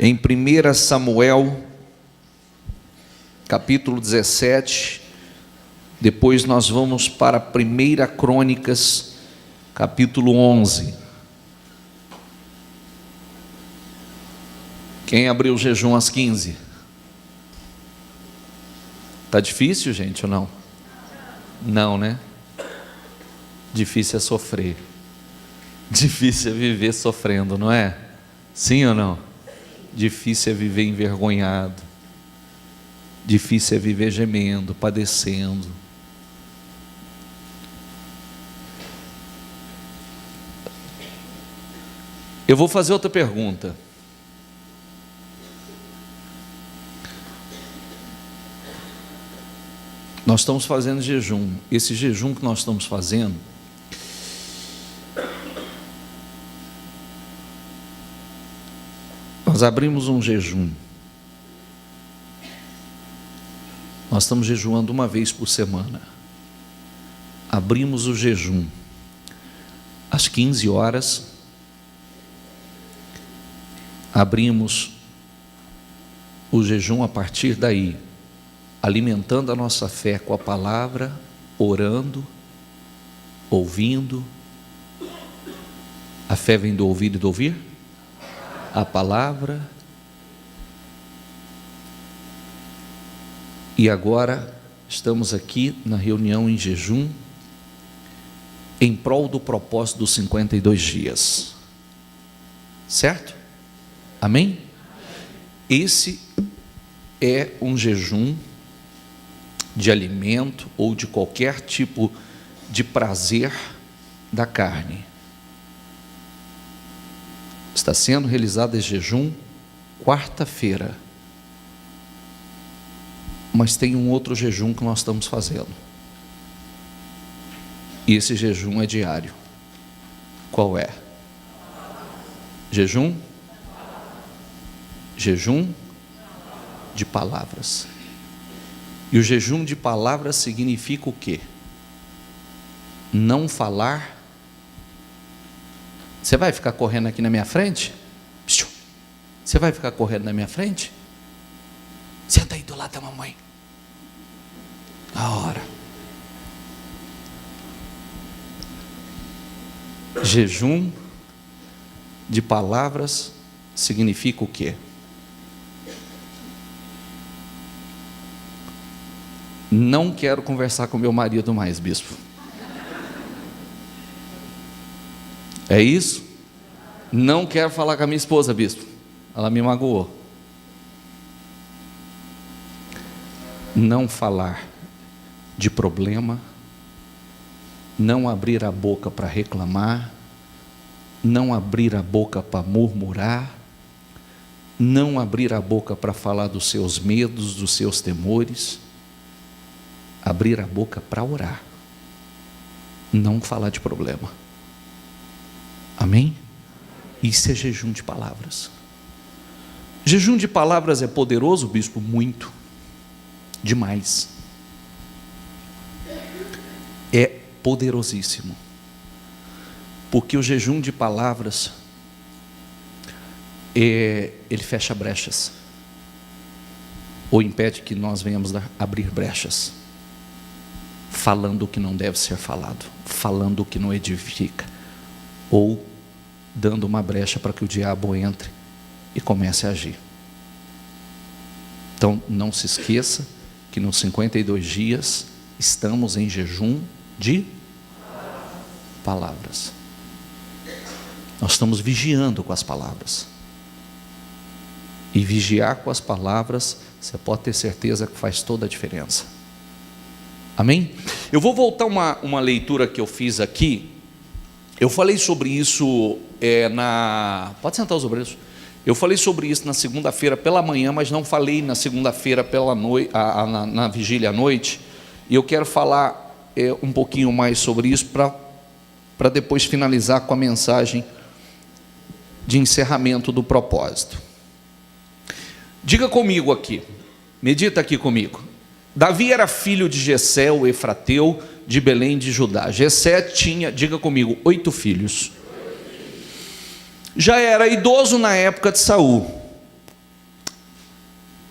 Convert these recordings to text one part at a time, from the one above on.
em 1 Samuel, capítulo 17, depois nós vamos para 1 Crônicas, capítulo 11. Quem abriu o jejum às 15? Está difícil, gente, ou não? Não, né? Difícil é sofrer. Difícil é viver sofrendo, não é? Sim ou não? Difícil é viver envergonhado. Difícil é viver gemendo, padecendo. Eu vou fazer outra pergunta. Nós estamos fazendo jejum. Esse jejum que nós estamos fazendo, nós abrimos um jejum. Nós estamos jejuando uma vez por semana. Abrimos o jejum às 15 horas. Abrimos o jejum a partir daí, alimentando a nossa fé com a palavra, orando, ouvindo. A fé vem do ouvir e do ouvir? A palavra. E agora estamos aqui na reunião em jejum, em prol do propósito dos 52 dias. Certo? Amém? Esse é um jejum de alimento ou de qualquer tipo de prazer da carne. Está sendo realizado esse jejum quarta-feira. Mas tem um outro jejum que nós estamos fazendo. E esse jejum é diário. Qual é? Jejum? Jejum de palavras. E o jejum de palavras significa o quê? Não falar. Você vai ficar correndo aqui na minha frente? Você vai ficar correndo na minha frente? Senta aí do lado da mamãe. A hora. Jejum de palavras significa o quê? Não quero conversar com meu marido mais, bispo. É isso? Não quero falar com a minha esposa, bispo. Ela me magoou. Não falar de problema, não abrir a boca para reclamar, não abrir a boca para murmurar, não abrir a boca para falar dos seus medos, dos seus temores, abrir a boca para orar, não falar de problema. Amém? Isso é jejum de palavras. Jejum de palavras é poderoso, bispo? Muito. Demais. É poderosíssimo. Porque o jejum de palavras, ele fecha brechas. Ou impede que nós venhamos abrir brechas. Falando o que não deve ser falado. Falando o que não edifica. Ou dando uma brecha para que o diabo entre e comece a agir. Então, não se esqueça que nos 52 dias estamos em jejum de palavras. Nós estamos vigiando com as palavras. E vigiar com as palavras, você pode ter certeza que faz toda a diferença. Amém? Eu vou voltar uma leitura que eu fiz aqui. Eu falei sobre isso Pode sentar os obreiros. Eu falei sobre isso na segunda-feira pela manhã, mas não falei na segunda-feira pela noite, na vigília à noite. E eu quero falar um pouquinho mais sobre isso para depois finalizar com a mensagem de encerramento do propósito. Diga comigo aqui, medita aqui comigo. Davi era filho de Jessé, o Efrateu, de Belém de Judá. Jessé tinha, diga comigo, 8 filhos. Já era idoso na época de Saul.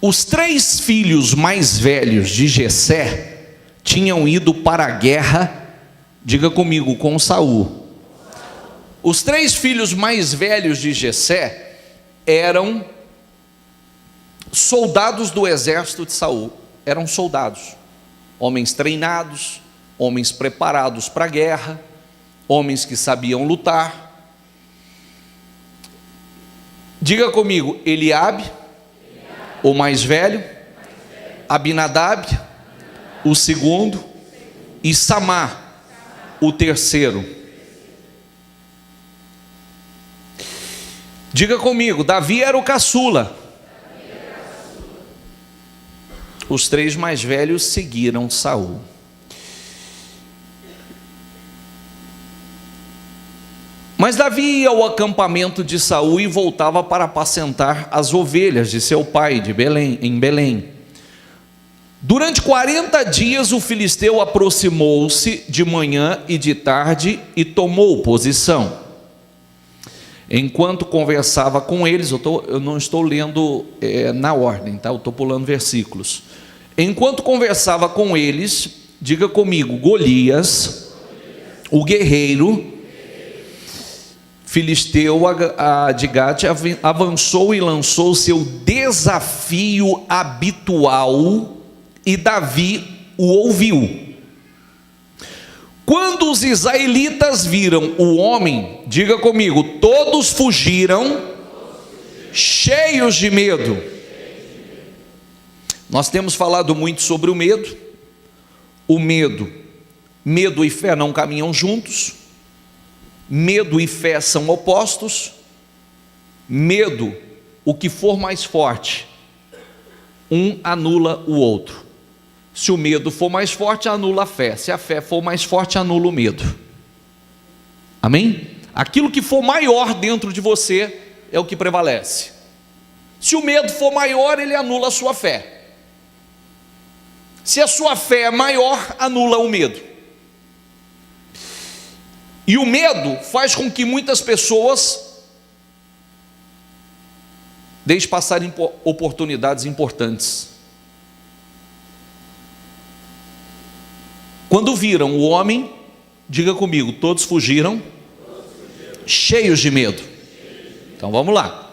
Os 3 filhos mais velhos de Jessé tinham ido para a guerra, diga comigo, com Saul. Os 3 filhos mais velhos de Jessé eram soldados do exército de Saul. Eram soldados, homens treinados, homens preparados para a guerra, homens que sabiam lutar. Diga comigo, Eliabe, o mais velho, Abinadab, o segundo, e Samá, o terceiro. Diga comigo, Davi era o caçula. Os 3 mais velhos seguiram Saul. Mas Davi ia ao acampamento de Saul e voltava para apacentar as ovelhas de seu pai em Belém. Durante 40 dias o filisteu aproximou-se de manhã e de tarde e tomou posição. Enquanto conversava com eles, eu não estou lendo na ordem, tá? Eu estou pulando versículos. Enquanto conversava com eles, diga comigo, Golias, o guerreiro filisteu de Gate, avançou e lançou seu desafio habitual, e Davi o ouviu. Quando os israelitas viram o homem, diga comigo, todos fugiram, cheios de medo. Nós temos falado muito sobre o medo. O medo e fé não caminham juntos. Medo e fé são opostos. Medo, o que for mais forte, um anula o outro. Se o medo for mais forte, anula a fé. Se a fé for mais forte, anula o medo. Amém? Aquilo que for maior dentro de você é o que prevalece. Se o medo for maior, ele anula a sua fé. Se a sua fé é maior, anula o medo. E o medo faz com que muitas pessoas deixem passar oportunidades importantes. Quando viram o homem, diga comigo, todos fugiram, cheios de medo. Então vamos lá.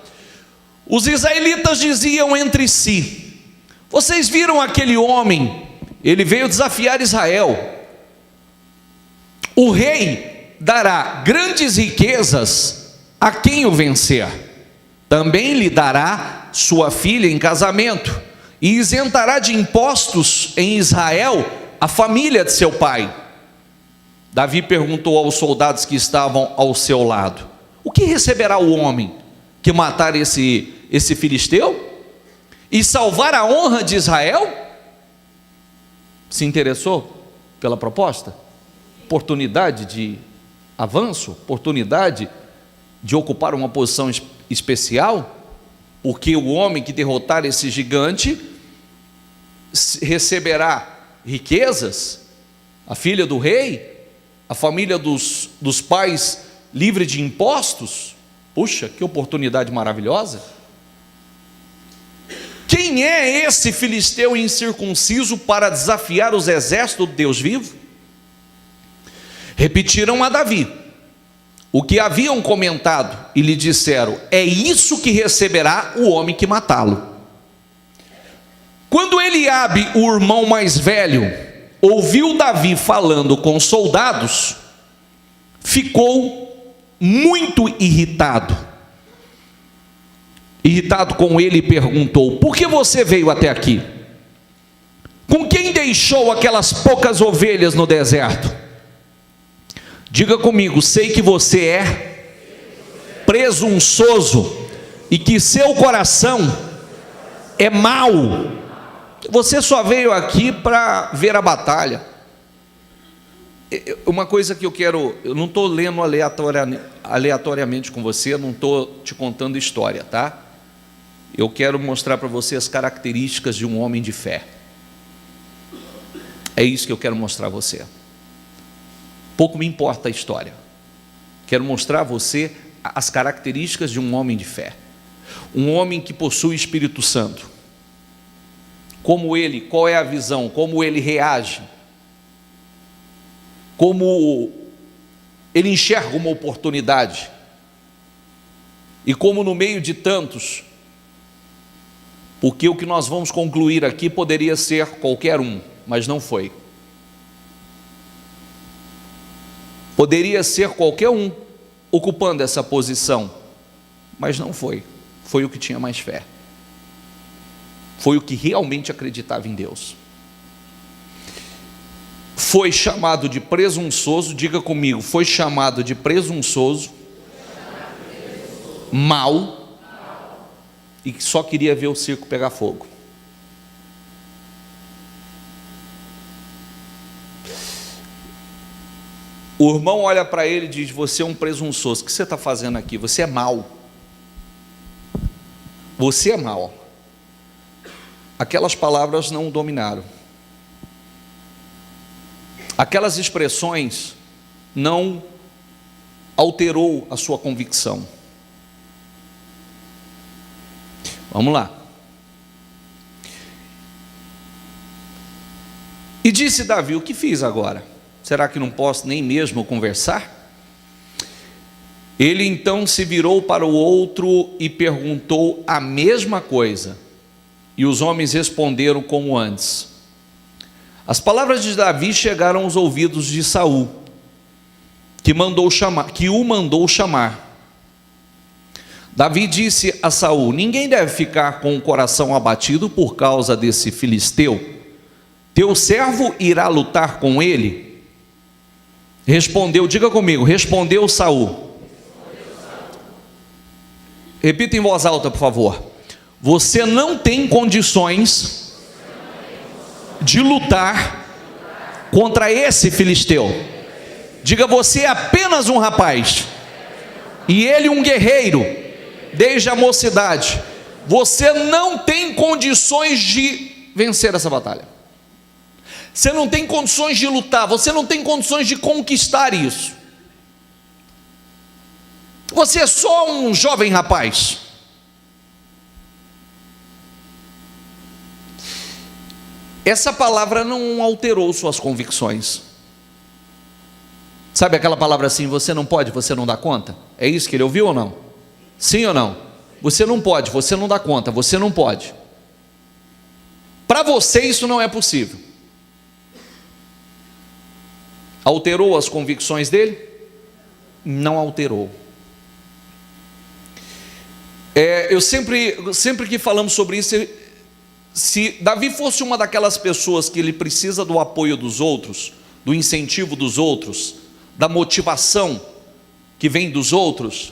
Os israelitas diziam entre si: vocês viram aquele homem? Ele veio desafiar Israel. O rei dará grandes riquezas a quem o vencer. Também lhe dará sua filha em casamento, e isentará de impostos em Israel a família de seu pai. Davi perguntou aos soldados que estavam ao seu lado: o que receberá o homem que matar esse filisteu e salvar a honra de Israel? Se interessou pela proposta? Oportunidade de avanço, oportunidade de ocupar uma posição especial, porque o homem que derrotar esse gigante receberá riquezas, a filha do rei, a família dos pais livre de impostos. Puxa, que oportunidade maravilhosa! Quem é esse filisteu incircunciso para desafiar os exércitos do Deus vivo? Repetiram a Davi o que haviam comentado e lhe disseram: é isso que receberá o homem que matá-lo. Quando Eliabe, o irmão mais velho, ouviu Davi falando com os soldados, ficou muito irritado com ele, e perguntou: por que você veio até aqui? Com quem deixou aquelas poucas ovelhas no deserto? Diga comigo, sei que você é presunçoso e que seu coração é mau. Você só veio aqui para ver a batalha. Uma coisa que eu não estou lendo aleatoriamente com você, não estou te contando história, tá? Eu quero mostrar para você as características de um homem de fé. É isso que eu quero mostrar a você. Pouco me importa a história. Quero mostrar a você as características de um homem de fé. Um homem que possui o Espírito Santo. qual é a visão, como ele reage, como ele enxerga uma oportunidade, e como no meio de tantos, porque o que nós vamos concluir aqui poderia ser qualquer um, mas não foi. Poderia ser qualquer um ocupando essa posição, mas não foi. Foi o que tinha mais fé. Foi o que realmente acreditava em Deus. Foi chamado de presunçoso, diga comigo, foi chamado de presunçoso, mau, e que só queria ver o circo pegar fogo. O irmão olha para ele e diz: você é um presunçoso, o que você está fazendo aqui? Você é mau. Você é mau. Aquelas palavras não o dominaram. Aquelas expressões não alterou a sua convicção. Vamos lá. E disse Davi: o que fiz agora? Será que não posso nem mesmo conversar? Ele então se virou para o outro e perguntou a mesma coisa. E os homens responderam como antes. As palavras de Davi chegaram aos ouvidos de Saul, que o mandou chamar. Davi disse a Saul: ninguém deve ficar com o coração abatido por causa desse filisteu. Teu servo irá lutar com ele? Respondeu, diga comigo, respondeu Saul. Repita em voz alta, por favor. Você não tem condições de lutar contra esse filisteu. Diga, você é apenas um rapaz e ele um guerreiro desde a mocidade. Você não tem condições de vencer essa batalha. Você não tem condições de lutar, você não tem condições de conquistar isso. Você é só um jovem rapaz. Essa palavra não alterou suas convicções. Sabe aquela palavra assim, você não pode, você não dá conta? É isso que ele ouviu ou não? Sim ou não? Você não pode, você não dá conta, você não pode. Para você isso não é possível. Alterou as convicções dele? Não alterou. Eu sempre que falamos sobre isso, se Davi fosse uma daquelas pessoas que ele precisa do apoio dos outros, do incentivo dos outros, da motivação que vem dos outros,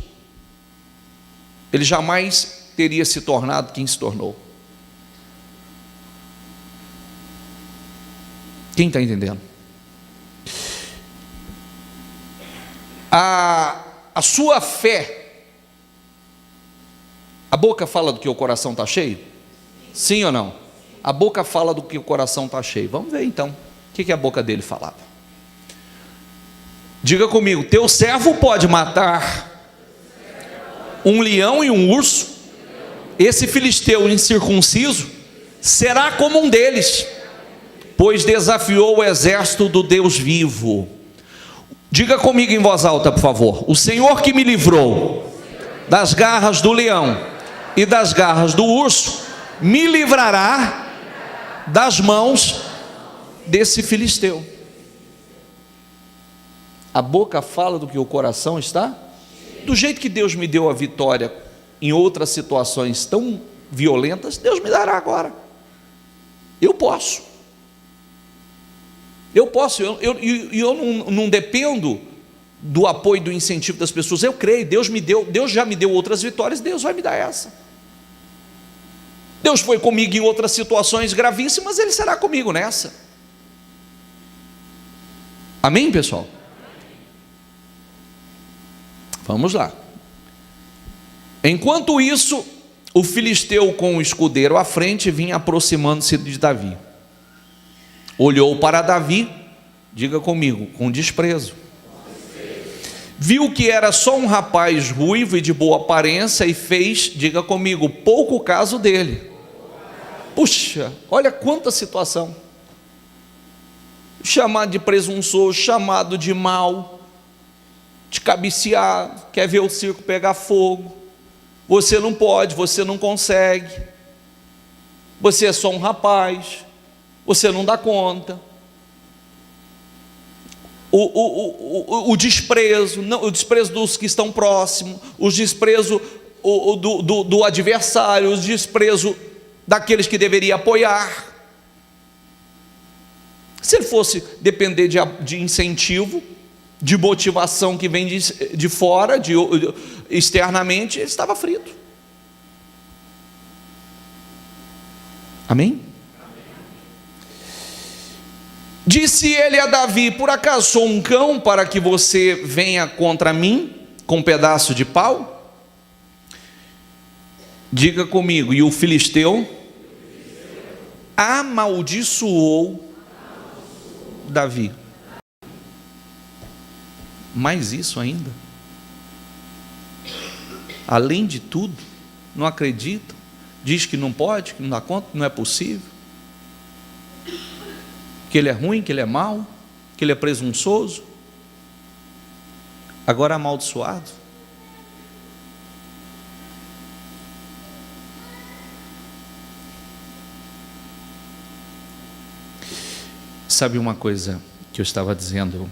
ele jamais teria se tornado quem se tornou. Quem está entendendo? A sua fé, a boca fala do que o coração está cheio? Sim ou não? A boca fala do que o coração está cheio. Vamos ver então, o que a boca dele falava? Diga comigo, teu servo pode matar um leão e um urso? Esse filisteu incircunciso será como um deles, pois desafiou o exército do Deus vivo. Diga comigo em voz alta, por favor. O Senhor que me livrou das garras do leão e das garras do urso, me livrará das mãos desse filisteu. A boca fala do que o coração está. Do jeito que Deus me deu a vitória em outras situações tão violentas, Deus me dará agora. Eu posso. Eu não dependo do apoio, do incentivo das pessoas. Eu creio, Deus já me deu outras vitórias, Deus vai me dar essa. Deus foi comigo em outras situações gravíssimas, Ele será comigo nessa. Amém, pessoal? Vamos lá. Enquanto isso, o filisteu com o escudeiro à frente vinha aproximando-se de Davi. Olhou para Davi, diga comigo, com desprezo. Viu que era só um rapaz ruivo e de boa aparência e fez, diga comigo, pouco caso dele. Puxa, olha quanta situação. Chamado de presunçoso, chamado de mal, de cabecear, quer ver o circo pegar fogo. Você não pode, você não consegue. Você é só um rapaz, você não dá conta. O desprezo, o desprezo dos que estão próximos, o desprezo do adversário, o desprezo daqueles que deveria apoiar. Se ele fosse depender de incentivo, de motivação que vem de fora, externamente, ele estava frito. Amém? Disse ele a Davi: por acaso sou um cão para que você venha contra mim com um pedaço de pau? Diga comigo. E o filisteu amaldiçoou Davi. Mais isso ainda. Além de tudo, não acredita, diz que não pode, que não dá conta, que não é possível, que ele é ruim, que ele é mau, que ele é presunçoso. Agora amaldiçoado. Sabe uma coisa que eu estava dizendo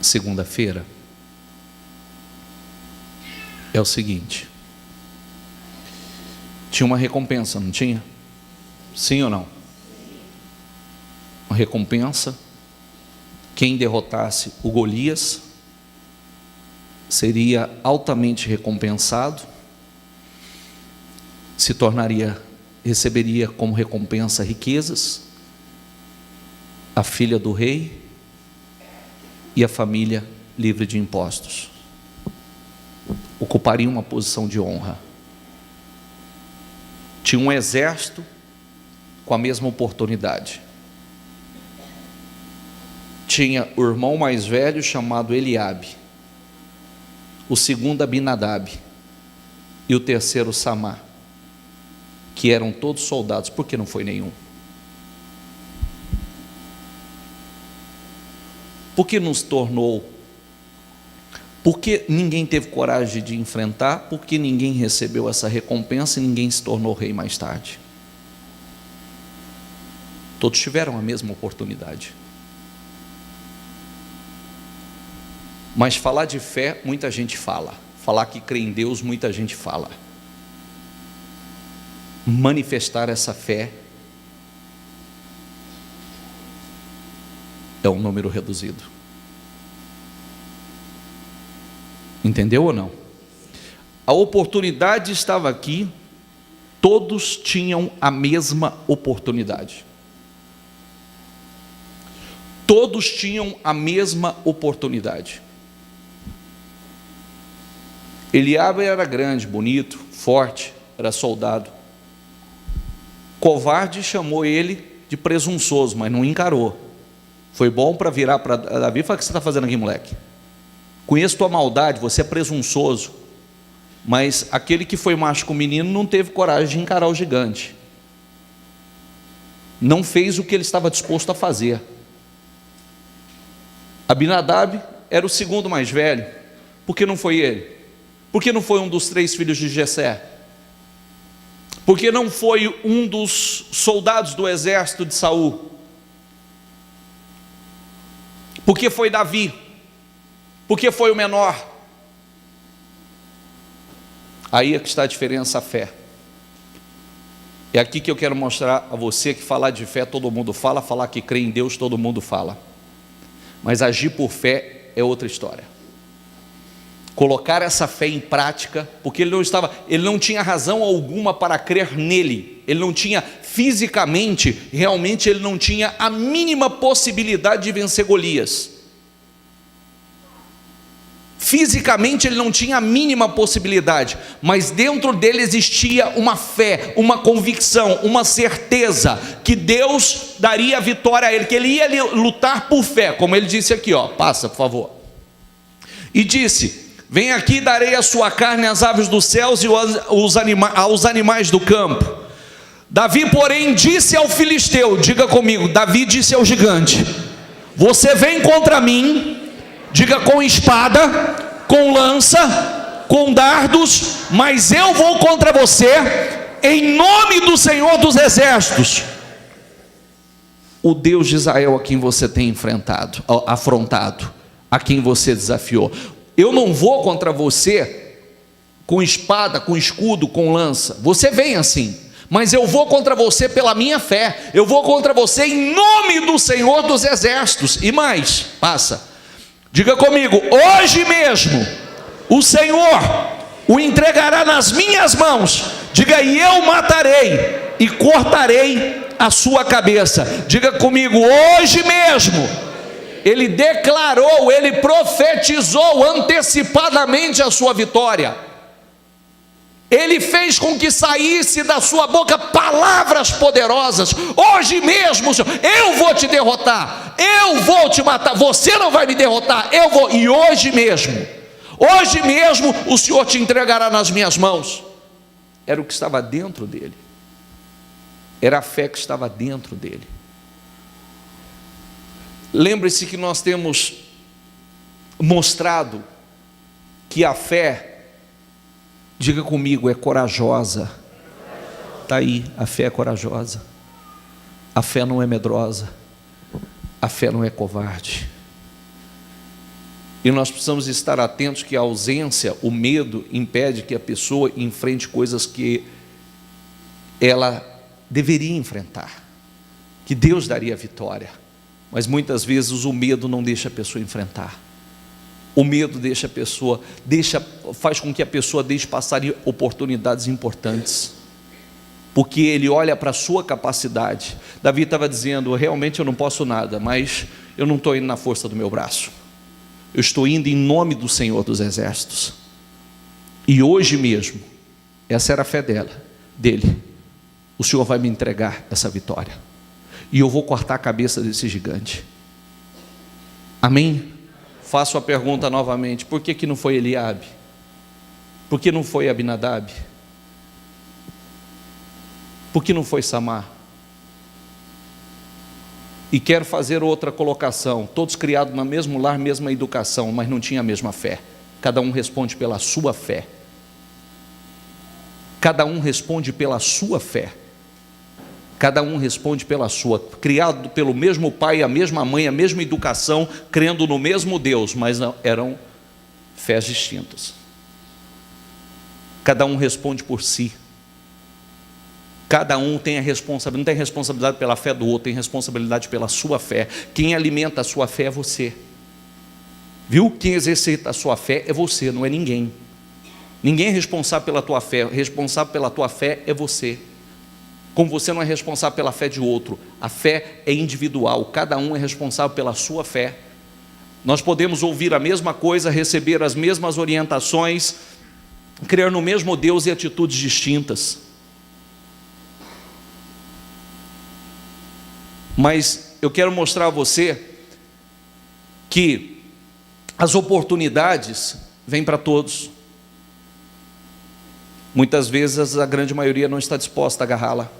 segunda-feira? É o seguinte: tinha uma recompensa, não tinha? Sim ou não? Uma recompensa. Quem derrotasse o Golias seria altamente recompensado, receberia como recompensa riquezas, a filha do rei e a família livre de impostos. Ocuparia uma posição de honra. Tinha um exército com a mesma oportunidade. Tinha o irmão mais velho chamado Eliabe, o segundo Abinadab e o terceiro Samá, que eram todos soldados. Por que não foi nenhum? Por que nos tornou? Porque ninguém teve coragem de enfrentar, porque ninguém recebeu essa recompensa e ninguém se tornou rei mais tarde. Todos tiveram a mesma oportunidade. Mas falar de fé, muita gente fala. Falar que crê em Deus, muita gente fala. Manifestar essa fé é um número reduzido. Entendeu ou não? A oportunidade estava aqui, todos tinham a mesma oportunidade. Todos tinham a mesma oportunidade. Eliabe era grande, bonito, forte, era soldado. Covarde chamou ele de presunçoso, mas não encarou. Foi bom para virar para Davi e falar: o que você está fazendo aqui, moleque? Conheço tua maldade, você é presunçoso. Mas aquele que foi macho com o menino não teve coragem de encarar o gigante. Não fez o que ele estava disposto a fazer. Abinadab era o segundo mais velho. Por que não foi ele? Por que não foi um dos 3 filhos de Jessé? Por que não foi um dos soldados do exército de Saul? Por que foi Davi? Por que foi o menor? Aí é que está a diferença, a fé. É aqui que eu quero mostrar a você que falar de fé todo mundo fala, falar que crê em Deus todo mundo fala. Mas agir por fé é outra história. Colocar essa fé em prática, porque ele não tinha razão alguma para crer nele. Ele não tinha fisicamente, realmente ele não tinha a mínima possibilidade de vencer Golias. Fisicamente ele não tinha a mínima possibilidade, mas dentro dele existia uma fé, uma convicção, uma certeza que Deus daria a vitória a ele, que ele ia lutar por fé, como ele disse aqui, passa por favor. E disse: Vem aqui, darei a sua carne às aves dos céus e aos animais do campo. Davi, porém, disse ao filisteu, diga comigo, Davi disse ao gigante: você vem contra mim, diga, com espada, com lança, com dardos, mas eu vou contra você, em nome do Senhor dos Exércitos, o Deus de Israel, a quem você tem afrontado, a quem você desafiou. Eu não vou contra você com espada, com escudo, com lança. Você vem assim, mas eu vou contra você pela minha fé. Eu vou contra você em nome do Senhor dos Exércitos. E mais, passa, diga comigo, hoje mesmo o Senhor o entregará nas minhas mãos. Diga, e eu matarei e cortarei a sua cabeça. Diga comigo, hoje mesmo ele declarou, ele profetizou antecipadamente a sua vitória. Ele fez com que saísse da sua boca palavras poderosas. Hoje mesmo, Senhor, eu vou te derrotar, eu vou te matar, você não vai me derrotar, eu vou. E hoje mesmo o Senhor te entregará nas minhas mãos. Era o que estava dentro dele, era a fé que estava dentro dele. Lembre-se que nós temos mostrado que a fé, diga comigo, é corajosa. Está aí, a fé é corajosa, a fé não é medrosa, a fé não é covarde. E nós precisamos estar atentos que a ausência, o medo, impede que a pessoa enfrente coisas que ela deveria enfrentar, que Deus daria vitória. Mas muitas vezes o medo não deixa a pessoa enfrentar. O medo deixa a pessoa, faz com que a pessoa deixe passar oportunidades importantes, porque ele olha para a sua capacidade. Davi estava dizendo, realmente eu não posso nada, mas eu não estou indo na força do meu braço, eu estou indo em nome do Senhor dos Exércitos. E hoje mesmo, essa era a fé dele, o Senhor vai me entregar essa vitória, e eu vou cortar a cabeça desse gigante. Amém? Faço a pergunta novamente, por que não foi Eliabe? Por que não foi Abinadab? Por que não foi Samar? E quero fazer outra colocação, todos criados no mesmo lar, mesma educação, mas não tinham a mesma fé. Cada um responde pela sua fé. Cada um responde pela sua fé. Cada um responde pela sua, criado pelo mesmo pai, a mesma mãe, a mesma educação, crendo no mesmo Deus, mas não, eram fés distintas. Cada um responde por si. Cada um tem a responsabilidade, não tem responsabilidade pela fé do outro, tem responsabilidade pela sua fé. Quem alimenta a sua fé é você. Viu? Quem exercita a sua fé é você, não é ninguém. Ninguém é responsável pela tua fé, responsável pela tua fé é você. Como você não é responsável pela fé de outro, a fé é individual, cada um é responsável pela sua fé. Nós podemos ouvir a mesma coisa, receber as mesmas orientações, crer no mesmo Deus e atitudes distintas. Mas eu quero mostrar a você que as oportunidades vêm para todos. Muitas vezes a grande maioria não está disposta a agarrá-la.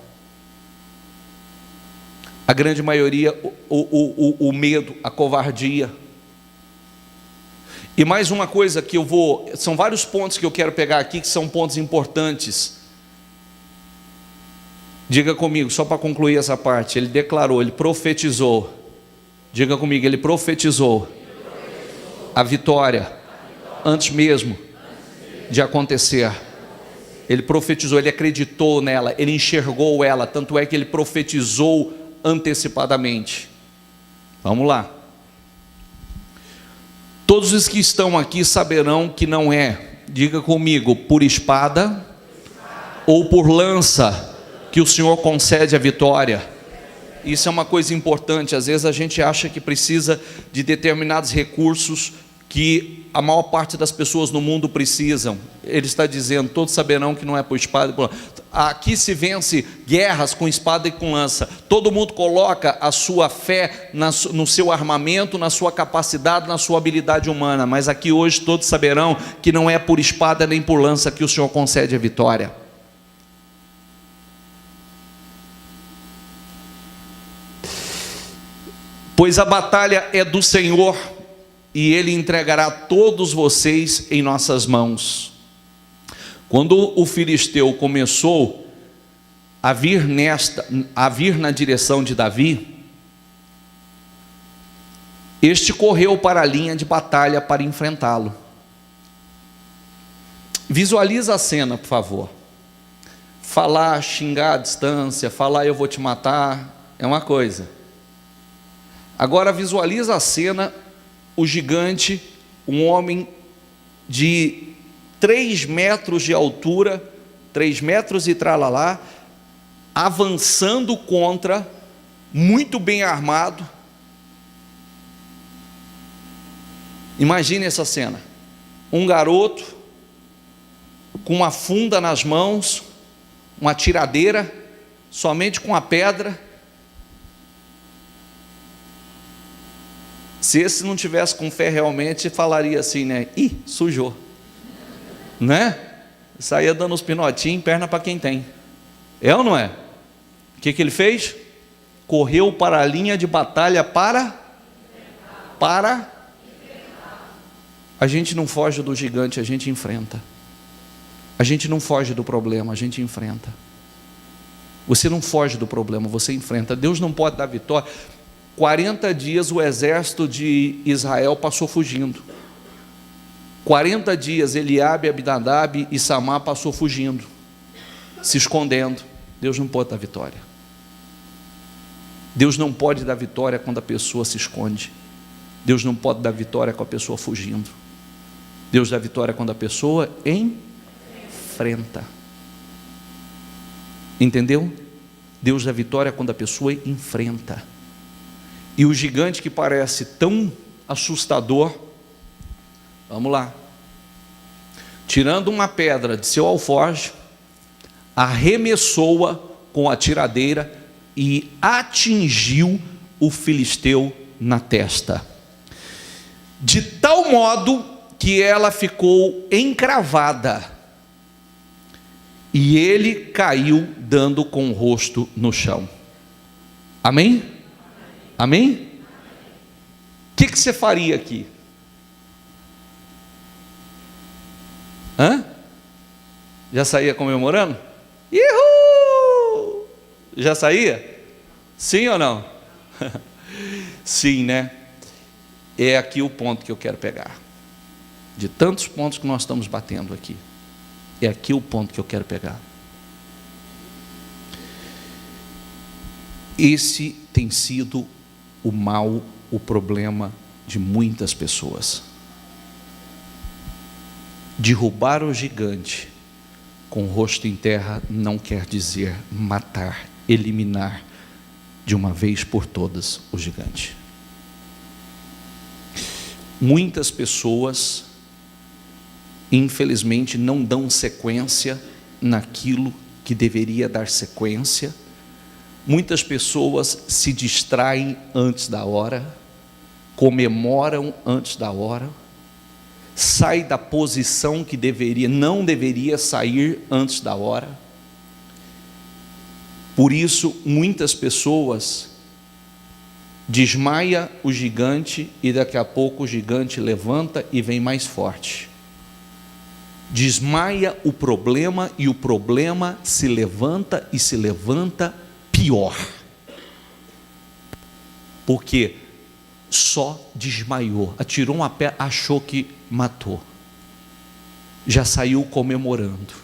A grande maioria, o medo, a covardia. E mais uma coisa que são vários pontos que eu quero pegar aqui, que são pontos importantes. Diga comigo, só para concluir essa parte, ele declarou, ele profetizou. Diga comigo, ele profetizou a vitória antes mesmo de acontecer. Ele profetizou, ele acreditou nela, ele enxergou ela, tanto é que ele profetizou antecipadamente. Vamos lá. Todos os que estão aqui saberão que não é, diga comigo, por espada ou por lança que o Senhor concede a vitória. Isso é uma coisa importante. Às vezes a gente acha que precisa de determinados recursos que a maior parte das pessoas no mundo precisam. Ele está dizendo: todos saberão que não é por espada e por lança. Aqui se vence guerras com espada e com lança. Todo mundo coloca a sua fé no seu armamento, na sua capacidade, na sua habilidade humana. Mas aqui hoje todos saberão que não é por espada nem por lança que o Senhor concede a vitória. Pois a batalha é do Senhor, e Ele entregará todos vocês em nossas mãos. Quando o filisteu começou a vir na direção de Davi, este correu para a linha de batalha para enfrentá-lo. Visualiza a cena, por favor. Falar, xingar à distância, falar eu vou te matar, é uma coisa. Agora visualiza a cena, o gigante, um homem de 3 metros de altura, 3 metros e tralalá, avançando contra, muito bem armado. Imagine essa cena, um garoto com uma funda nas mãos, uma tiradeira, somente com a pedra. Se esse não tivesse com fé realmente, falaria assim, né? Ih, sujou, né? Saía dando os pinotinhos, perna para quem tem. É ou não é? O que ele fez? Correu para a linha de batalha para. A gente não foge do gigante, a gente enfrenta. A gente não foge do problema, a gente enfrenta. Você não foge do problema, você enfrenta. Deus não pode dar vitória. 40 dias o exército de Israel passou fugindo. 40 dias Eliabe, Abinadab e Samar passou fugindo, se escondendo. Deus não pode dar vitória. Deus não pode dar vitória quando a pessoa se esconde. Deus não pode dar vitória com a pessoa fugindo. Deus dá vitória quando a pessoa enfrenta. Entendeu? Deus dá vitória quando a pessoa enfrenta. E o gigante que parece tão assustador, vamos lá, tirando uma pedra de seu alforje, arremessou-a com a tiradeira e atingiu o filisteu na testa, de tal modo que ela ficou encravada, e ele caiu dando com o rosto no chão. Amém? Amém? O que você faria aqui? Já saía comemorando? Ihu! Já saía? Sim ou não? Sim, né? É aqui o ponto que eu quero pegar. De tantos pontos que nós estamos batendo aqui, é aqui o ponto que eu quero pegar. Esse tem sido o mal, o problema de muitas pessoas. Derrubar o gigante com o rosto em terra não quer dizer matar, eliminar de uma vez por todas o gigante. Muitas pessoas, infelizmente, não dão sequência naquilo que deveria dar sequência. Muitas pessoas se distraem antes da hora, comemoram antes da hora, sai da posição que não deveria sair antes da hora. Por isso, muitas pessoas desmaia o gigante e daqui a pouco o gigante levanta e vem mais forte. Desmaia o problema e o problema se levanta e se levanta pior, porque só desmaiou, atirou uma pedra, achou que matou, já saiu comemorando,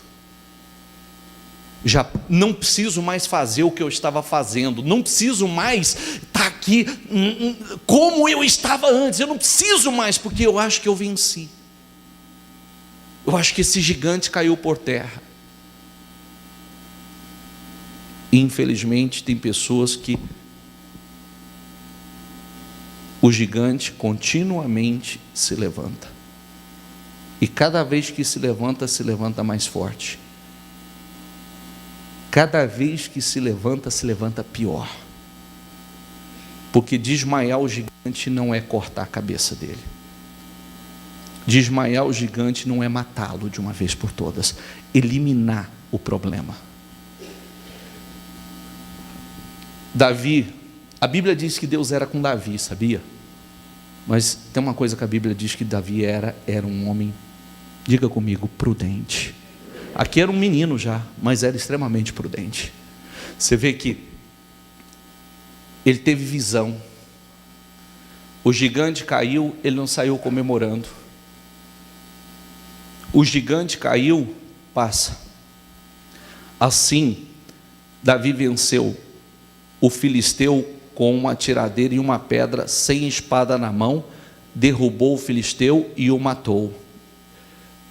já não preciso mais fazer o que eu estava fazendo, não preciso mais estar aqui como eu estava antes, eu não preciso mais, porque eu acho que eu venci, eu acho que esse gigante caiu por terra. Infelizmente, tem pessoas que o gigante continuamente se levanta. E cada vez que se levanta mais forte. Cada vez que se levanta pior. Porque desmaiar o gigante não é cortar a cabeça dele. Desmaiar o gigante não é matá-lo de uma vez por todas. Eliminar o problema. Davi, a Bíblia diz que Deus era com Davi, sabia? Mas tem uma coisa que a Bíblia diz que Davi era um homem, diga comigo, prudente. Aqui era um menino já, mas era extremamente prudente. Você vê que ele teve visão. O gigante caiu, ele não saiu comemorando. O gigante caiu, passa. Assim, Davi venceu o filisteu com uma tiradeira e uma pedra, sem espada na mão, derrubou o filisteu e o matou.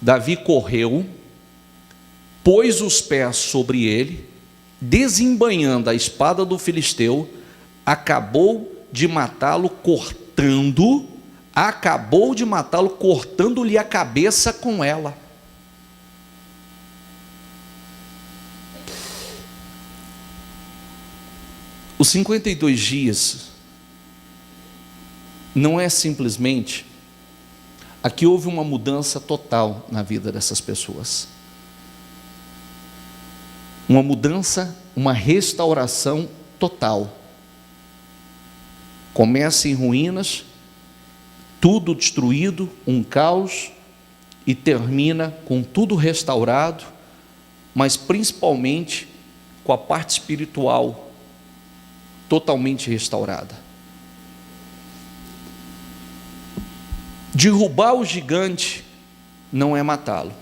Davi correu, pôs os pés sobre ele, desembainhando a espada do filisteu, acabou de matá-lo cortando-lhe a cabeça com ela. Os 52 dias não é simplesmente, aqui houve uma mudança total na vida dessas pessoas. Uma mudança, uma restauração total. Começa em ruínas, tudo destruído, um caos, e termina com tudo restaurado, mas principalmente com a parte espiritual totalmente restaurada. Derrubar o gigante não é matá-lo,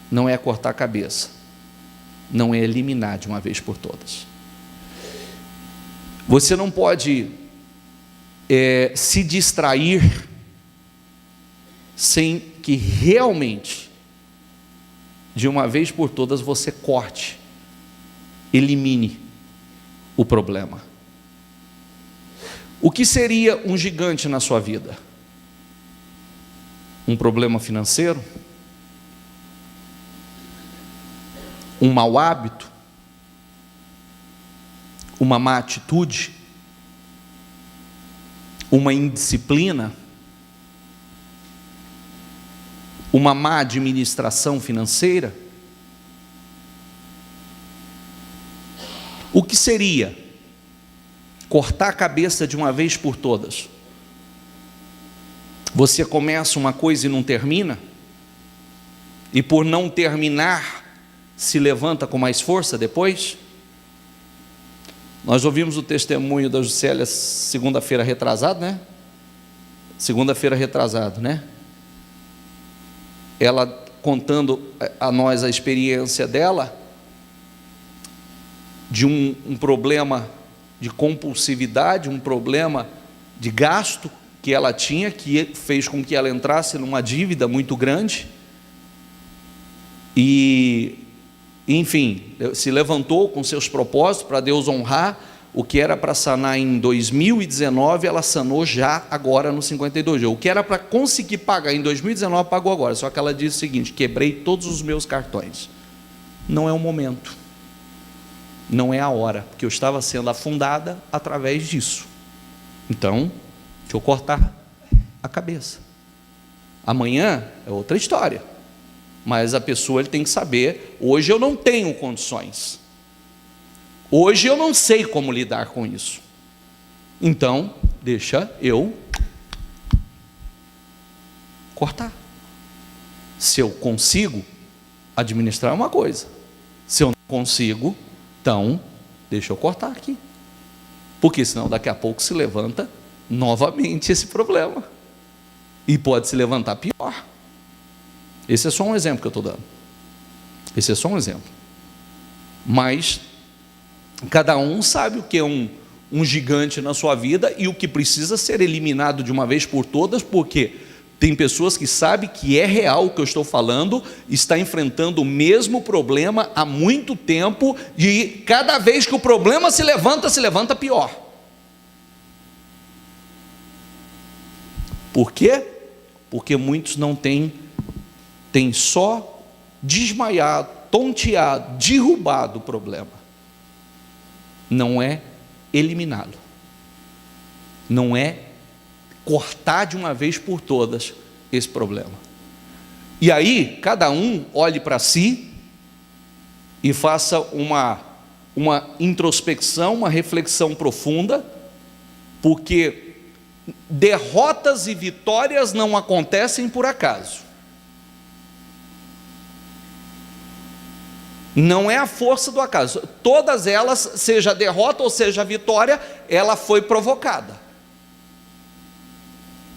não é cortar a cabeça, não é eliminar de uma vez por todas. Você não pode se distrair sem que realmente, de uma vez por todas, você corte, elimine o problema. O que seria um gigante na sua vida? Um problema financeiro? Um mau hábito? Uma má atitude? Uma indisciplina? Uma má administração financeira? O que seria cortar a cabeça de uma vez por todas? Você começa uma coisa e não termina, e por não terminar, se levanta com mais força depois? Nós ouvimos o testemunho da Juscelia segunda-feira retrasado, né? Segunda-feira retrasado, né? Ela contando a nós a experiência dela, de um problema de compulsividade, um problema de gasto que ela tinha, que fez com que ela entrasse numa dívida muito grande, e, enfim, se levantou com seus propósitos para Deus honrar. O que era para sanar em 2019, ela sanou já agora no 52. O que era para conseguir pagar em 2019, pagou agora. Só que ela disse o seguinte: quebrei todos os meus cartões. Não é o momento, não é a hora, porque eu estava sendo afundada através disso. Então, deixa eu cortar a cabeça. Amanhã é outra história, mas a pessoa ele tem que saber: hoje eu não tenho condições, hoje eu não sei como lidar com isso, então deixa eu cortar. Se eu consigo administrar uma coisa, se eu não consigo, então deixa eu cortar aqui, porque senão daqui a pouco se levanta novamente esse problema, e pode se levantar pior. Esse é só um exemplo que eu estou dando, esse é só um exemplo, mas cada um sabe o que é um gigante na sua vida e o que precisa ser eliminado de uma vez por todas, porque tem pessoas que sabem que é real o que eu estou falando, está enfrentando o mesmo problema há muito tempo, e cada vez que o problema se levanta pior. Por quê? Porque muitos não têm só desmaiado, tonteado, derrubado o problema. Não é eliminá-lo. Não é cortar de uma vez por todas esse problema. E aí, cada um olhe para si e faça uma introspecção, uma reflexão profunda, porque derrotas e vitórias não acontecem por acaso. Não é a força do acaso. Todas elas, seja a derrota ou seja a vitória, ela foi provocada.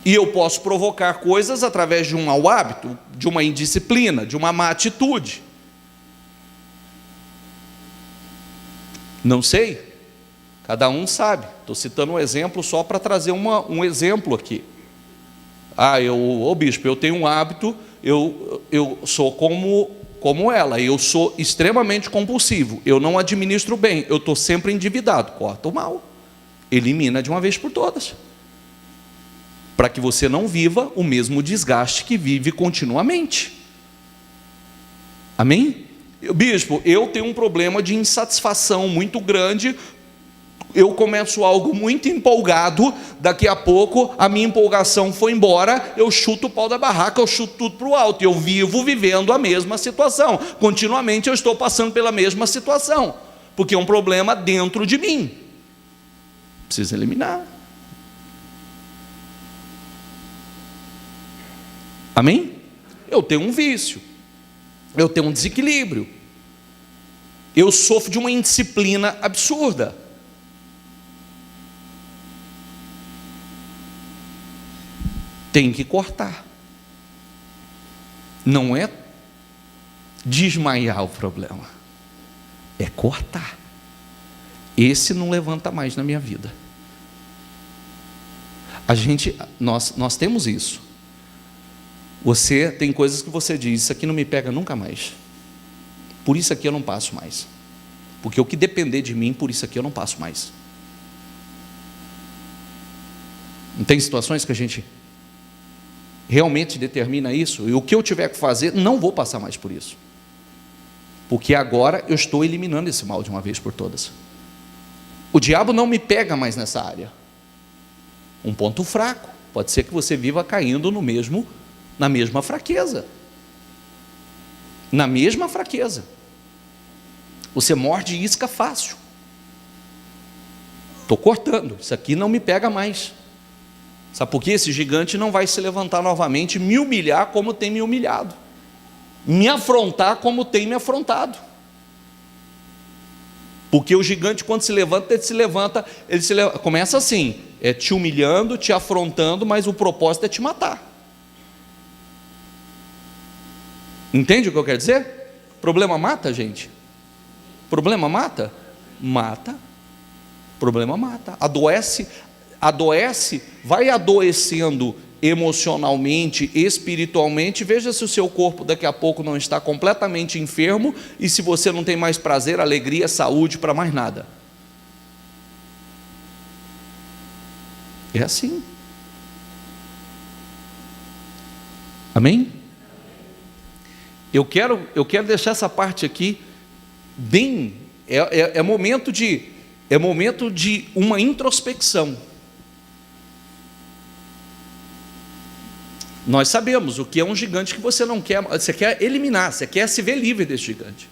E eu posso provocar coisas através de um mau hábito, de uma indisciplina, de uma má atitude. Não sei, cada um sabe. Estou citando um exemplo só para trazer um exemplo aqui. Bispo, eu tenho um hábito, eu sou como ela, eu sou extremamente compulsivo, eu não administro bem, eu estou sempre endividado. Corta o mal, elimina de uma vez por todas, para que você não viva o mesmo desgaste que vive continuamente. Amém? Bispo, eu tenho um problema de insatisfação muito grande. Eu começo algo muito empolgado, daqui a pouco a minha empolgação foi embora, eu chuto o pau da barraca, eu chuto tudo para o alto, e eu vivo vivendo a mesma situação, continuamente eu estou passando pela mesma situação, porque é um problema dentro de mim, preciso eliminar. Amém? Eu tenho um vício, eu tenho um desequilíbrio, eu sofro de uma indisciplina absurda. Tem que cortar. Não é desmaiar o problema, é cortar. Esse não levanta mais na minha vida. Nós temos isso. Você tem coisas que você diz, isso aqui não me pega nunca mais. Por isso aqui eu não passo mais. Porque o que depender de mim, por isso aqui eu não passo mais. Não tem situações que a gente realmente determina isso, e o que eu tiver que fazer, não vou passar mais por isso, porque agora eu estou eliminando esse mal de uma vez por todas. O diabo não me pega mais nessa área. Um ponto fraco, pode ser que você viva caindo na mesma fraqueza, você morde isca fácil. Estou cortando, isso aqui não me pega mais. Sabe por quê? Esse gigante não vai se levantar novamente, me humilhar como tem me humilhado, me afrontar como tem me afrontado. Porque o gigante, quando se levanta, começa assim, te humilhando, te afrontando, mas o propósito é te matar. Entende o que eu quero dizer? Problema mata, gente? Problema mata? Mata. Problema mata. Adoece, vai adoecendo emocionalmente, espiritualmente. Veja se o seu corpo daqui a pouco não está completamente enfermo e se você não tem mais prazer, alegria, saúde para mais nada. É assim. Amém? Eu quero deixar essa parte aqui bem, é momento de uma introspecção. Nós sabemos o que é um gigante que você não quer, você quer eliminar, você quer se ver livre desse gigante.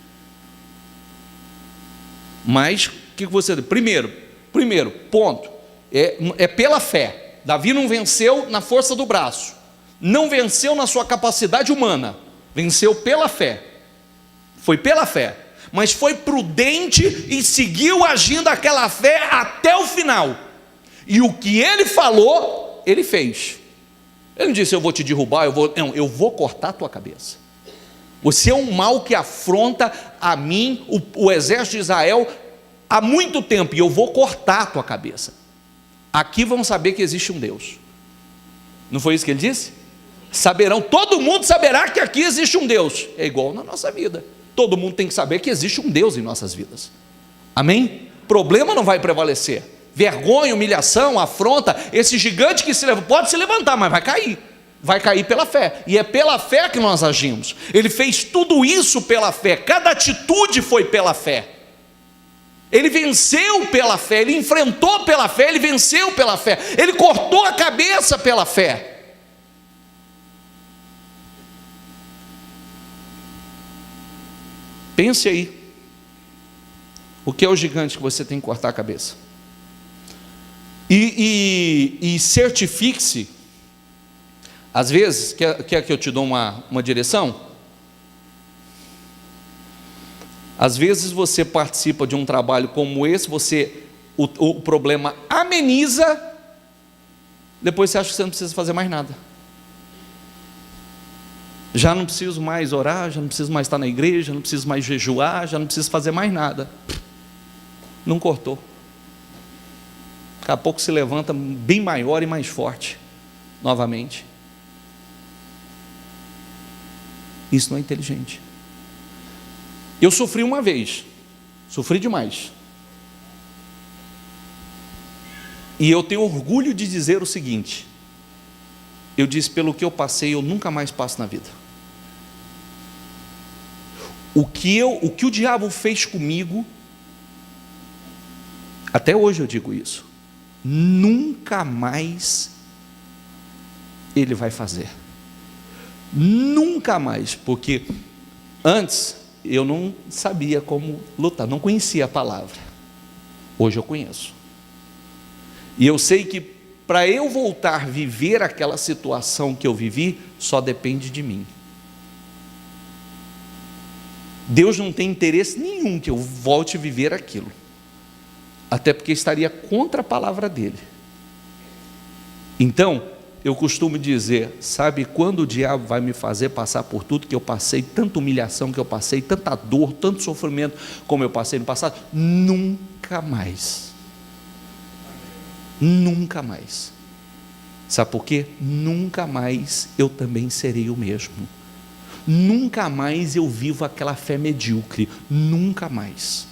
Mas o que você... Primeiro ponto, é pela fé. Davi não venceu na força do braço, não venceu na sua capacidade humana, venceu pela fé. Foi pela fé, mas foi prudente e seguiu agindo aquela fé até o final. E o que ele falou, ele fez. Ele não disse: eu vou te derrubar, eu vou cortar a tua cabeça. Você é um mal que afronta a mim, o exército de Israel, há muito tempo, e eu vou cortar a tua cabeça. Aqui vão saber que existe um Deus. Não foi isso que ele disse? Todo mundo saberá que aqui existe um Deus. É igual na nossa vida, todo mundo tem que saber que existe um Deus em nossas vidas. Amém? Problema não vai prevalecer, vergonha, humilhação, afronta. Esse gigante que se levanta, pode se levantar, mas vai cair pela fé, e é pela fé que nós agimos. Ele fez tudo isso pela fé, cada atitude foi pela fé. Ele venceu pela fé, ele enfrentou pela fé, ele venceu pela fé, ele cortou a cabeça pela fé. Pense aí, o que é o gigante que você tem que cortar a cabeça? E certifique-se. Às vezes, quer que eu te dou uma direção? Às vezes você participa de um trabalho como esse, o problema ameniza, depois você acha que você não precisa fazer mais nada. Já não preciso mais orar, já não preciso mais estar na igreja, já não preciso mais jejuar, já não preciso fazer mais nada. Não cortou. Daqui a pouco se levanta bem maior e mais forte, novamente. Isso não é inteligente. Eu sofri uma vez, sofri demais. E eu tenho orgulho de dizer o seguinte: eu disse, pelo que eu passei, eu nunca mais passo na vida. O que o diabo fez comigo, até hoje eu digo isso, nunca mais ele vai fazer. Nunca mais, porque antes eu não sabia como lutar, não conhecia a palavra. Hoje eu conheço. E eu sei que para eu voltar a viver aquela situação que eu vivi, só depende de mim. Deus não tem interesse nenhum que eu volte a viver aquilo, até porque estaria contra a palavra dele. Então, eu costumo dizer, sabe quando o diabo vai me fazer passar por tudo que eu passei, tanta humilhação que eu passei, tanta dor, tanto sofrimento como eu passei no passado? Nunca mais. Nunca mais. Sabe por quê? Nunca mais eu também serei o mesmo. Nunca mais eu vivo aquela fé medíocre. Nunca mais.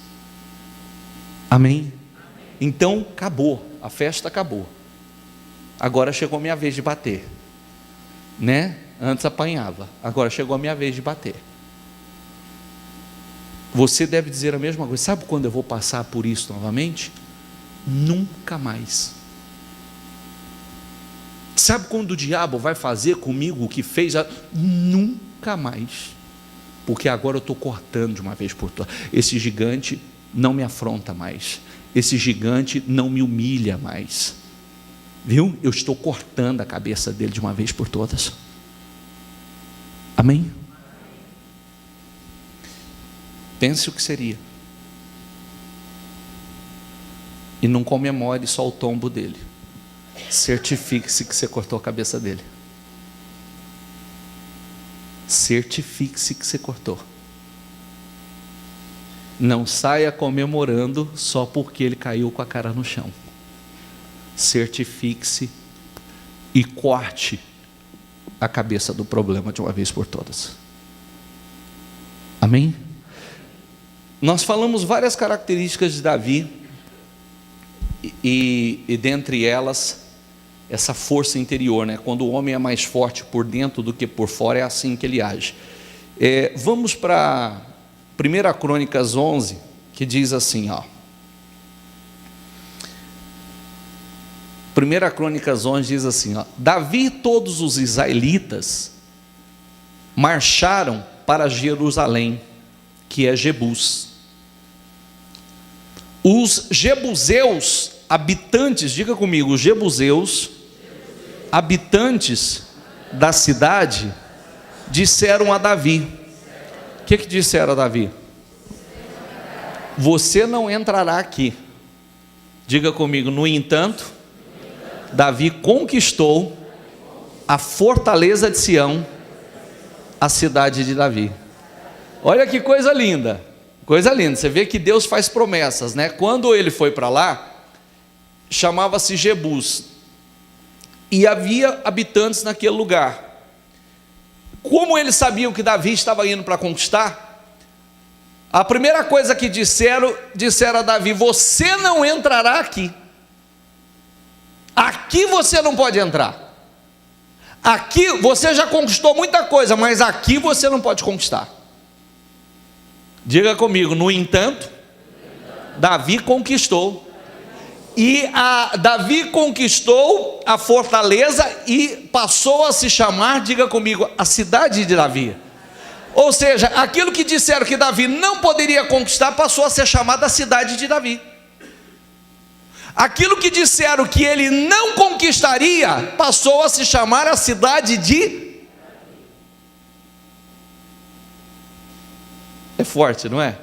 Amém? Então, acabou. A festa acabou. Agora chegou a minha vez de bater, né? Antes apanhava, agora chegou a minha vez de bater. Você deve dizer a mesma coisa. Sabe quando eu vou passar por isso novamente? Nunca mais. Sabe quando o diabo vai fazer comigo o que fez? Nunca mais. Porque agora eu estou cortando de uma vez por todas. Esse gigante não me afronta mais. Esse gigante não me humilha mais. Viu? Eu estou cortando a cabeça dele de uma vez por todas. Amém? Pense o que seria. E não comemore só o tombo dele. Certifique-se que você cortou a cabeça dele. Certifique-se que você cortou. Não saia comemorando só porque ele caiu com a cara no chão. Certifique-se e corte a cabeça do problema de uma vez por todas. Amém? Nós falamos várias características de Davi e dentre elas essa força interior, né? Quando o homem é mais forte por dentro do que por fora, é assim que ele age. Vamos para 1 Crônicas 11, que diz assim, ó. 1 Crônicas 11 diz assim, ó, Davi e todos os israelitas marcharam para Jerusalém, que é Jebus. Os jebuseus, habitantes, diga comigo, os jebuseus, habitantes da cidade, disseram a Davi, o que disseram a Davi? Você não entrará aqui. Diga comigo, no entanto, Davi conquistou a fortaleza de Sião, a cidade de Davi. Olha que coisa linda, você vê que Deus faz promessas, né? Quando ele foi para lá, chamava-se Jebus, e havia habitantes naquele lugar. Como eles sabiam que Davi estava indo para conquistar, a primeira coisa que disseram a Davi, você não entrará aqui. aqui você não pode entrar. Aqui você já conquistou muita coisa, mas aqui você não pode conquistar. Diga comigo, no entanto, Davi conquistou. E Davi conquistou a fortaleza e passou a se chamar, diga comigo, a cidade de Davi. Ou seja, aquilo que disseram que Davi não poderia conquistar, passou a ser chamada a cidade de Davi. Aquilo que disseram que ele não conquistaria, passou a se chamar a cidade de... É forte, não é?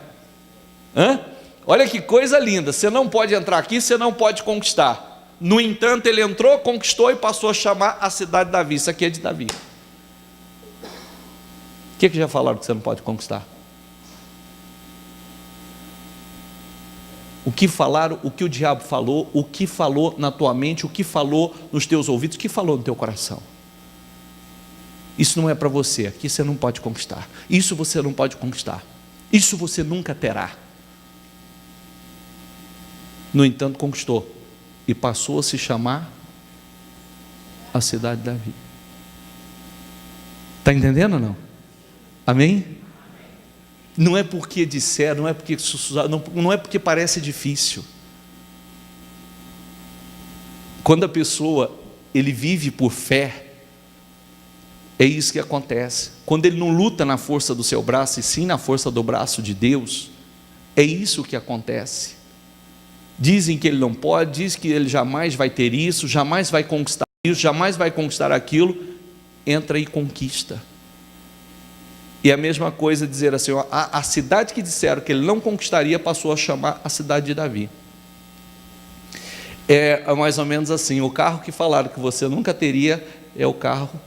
Olha que coisa linda, você não pode entrar aqui, você não pode conquistar. No entanto, ele entrou, conquistou e passou a chamar a cidade de Davi. Isso aqui é de Davi. O que já falaram que você não pode conquistar? O que falaram, o que o diabo falou, o que falou na tua mente, o que falou nos teus ouvidos, o que falou no teu coração. Isso não é para você, aqui você não pode conquistar. Isso você não pode conquistar. Isso você nunca terá. No entanto, conquistou e passou a se chamar a cidade de Davi. Está entendendo ou não? Amém? Não é porque disseram, não é porque parece difícil. Quando a pessoa, ele vive por fé, é isso que acontece. Quando ele não luta na força do seu braço, e sim na força do braço de Deus, é isso que acontece. Dizem que ele não pode, dizem que ele jamais vai ter isso, jamais vai conquistar isso, jamais vai conquistar aquilo. Entra e conquista. E a mesma coisa dizer assim, a cidade que disseram que ele não conquistaria, passou a chamar a cidade de Davi. É mais ou menos assim, o carro que falaram que você nunca teria, é o carro.